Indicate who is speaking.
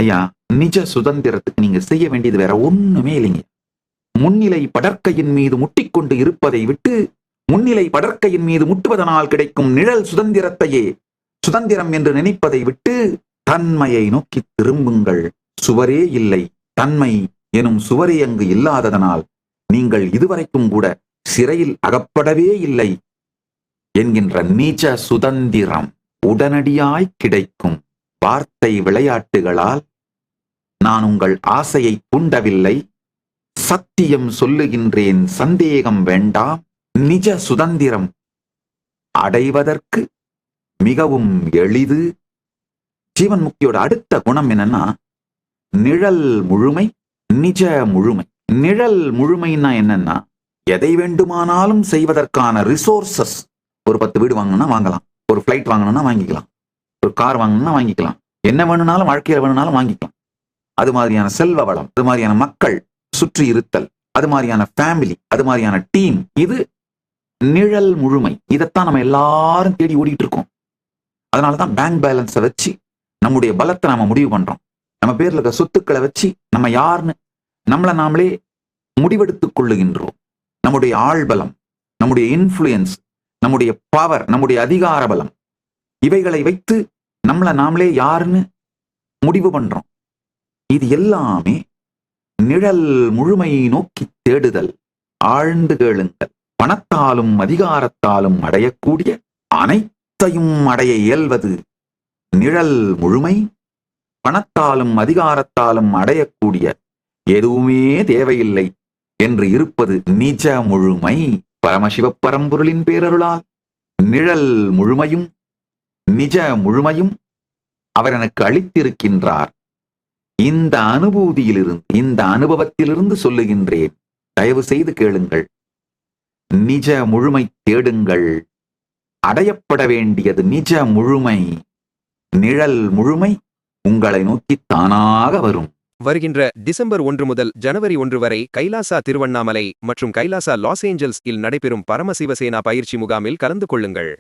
Speaker 1: ஐயா, நிஜ சுதந்திரத்துக்கு நீங்க செய்ய வேண்டியது வேற ஒண்ணுமே இல்லைங்க. முன்னிலை படற்கையின் மீது முட்டிக்கொண்டு இருப்பதை விட்டு முன்னிலை படற்கையின் மீது முட்டுவதனால் கிடைக்கும் நிழல் சுதந்திரத்தையே சுதந்திரம் என்று நினைப்பதை விட்டு தன்மையை நோக்கி திரும்புங்கள். சுவரே இல்லை, தன்மை எனும் சுவரே அங்கு இல்லாததனால் நீங்கள் இதுவரைக்கும் கூட சிறையில் அகப்படவே இல்லை என்கின்ற நிஜ சுதந்திரம் உடனடியாய் கிடைக்கும். வார்த்தை விளையாட்டுகளால் நான் உங்கள் ஆசையை தூண்டவில்லை, சத்தியம் சொல்லுகின்றேன், சந்தேகம் வேண்டாம். நிஜ சுதந்திரம் அடைவதற்கு மிகவும் எளிது. ஜீவன் முக்தியோட அடுத்த குணம் என்னன்னா நிழல் முழுமை, நிஜ முழுமை. நிழல் முழுமைன்னா என்னன்னா எதை வேண்டுமானாலும் செய்வதற்கான ரிசோர்சஸ். ஒரு 10 வீடு வாங்கணும்னா வாங்கலாம், ஒரு பிளைட் வாங்கணும்னா வாங்கிக்கலாம், ஒரு கார் வாங்கணும்னா வாங்கிக்கலாம், என்ன வேணும்னாலும் வாழ்க்கையில வேணும்னாலும் வாங்கிக்கலாம். அது மாதிரியான செல்வ வளம், அது மாதிரியான மக்கள் சுற்றி இருத்தல், அது மாதிரியான ஃபேமிலி, அது மாதிரியான டீம், இது நிழல் முழுமை. இதைத்தான் நம்ம எல்லாரும் தேடி ஓடிட்டு இருக்கோம். அதனாலதான் பேங்க் பேலன்ஸை வச்சு நம்முடைய பலத்தை நாம முடிவு பண்றோம். நம்ம பேர்ல இருக்க சொத்துக்களை வச்சு நம்ம யாருன்னு நம்மளை நாமளே முடிவெடுத்துக் கொள்ளுகின்றோம். நம்முடைய ஆள்பலம், நம்முடைய இன்ஃப்ளூயன்ஸ், நம்முடைய பவர், நம்முடைய அதிகார பலம், இவைகளை வைத்து நம்மளை நாமளே யாருன்னு முடிவு பண்றோம். இது எல்லாமே நிழல் முழுமை நோக்கி தேடுதல். ஆழ்ந்து கேளுங்கள். பணத்தாலும் அதிகாரத்தாலும் அடையக்கூடிய அனைத்தையும் அடைய இயல்வது நிழல் முழுமை. பணத்தாலும் அதிகாரத்தாலும் அடையக்கூடிய எதுவுமே தேவையில்லை என்று இருப்பது நிஜ முழுமை. பரமசிவ பரம்பொருளின் பேரருளால் நிழல் முழுமையும் நிஜ முழுமையும் அவர் எனக்கு அளித்திருக்கின்றார். இந்த அனுபூதியிலிருந்து, இந்த அனுபவத்திலிருந்து சொல்லுகின்றேன். தயவு செய்து கேளுங்கள். நிஜ முழுமை தேடுங்கள். அடையப்பட வேண்டியது நிஜ முழுமை. நிழல் முழுமை உங்களை நோக்கி தானாக வரும்.
Speaker 2: வருகின்ற டிசம்பர் 1 முதல் ஜனவரி 1 வரை கைலாசா திருவண்ணாமலை மற்றும் கைலாசா லாஸ் ஏஞ்சல்ஸ் இல் நடைபெறும் பரமசிவசேனா பயிற்சி முகாமில் கலந்து கொள்ளுங்கள்.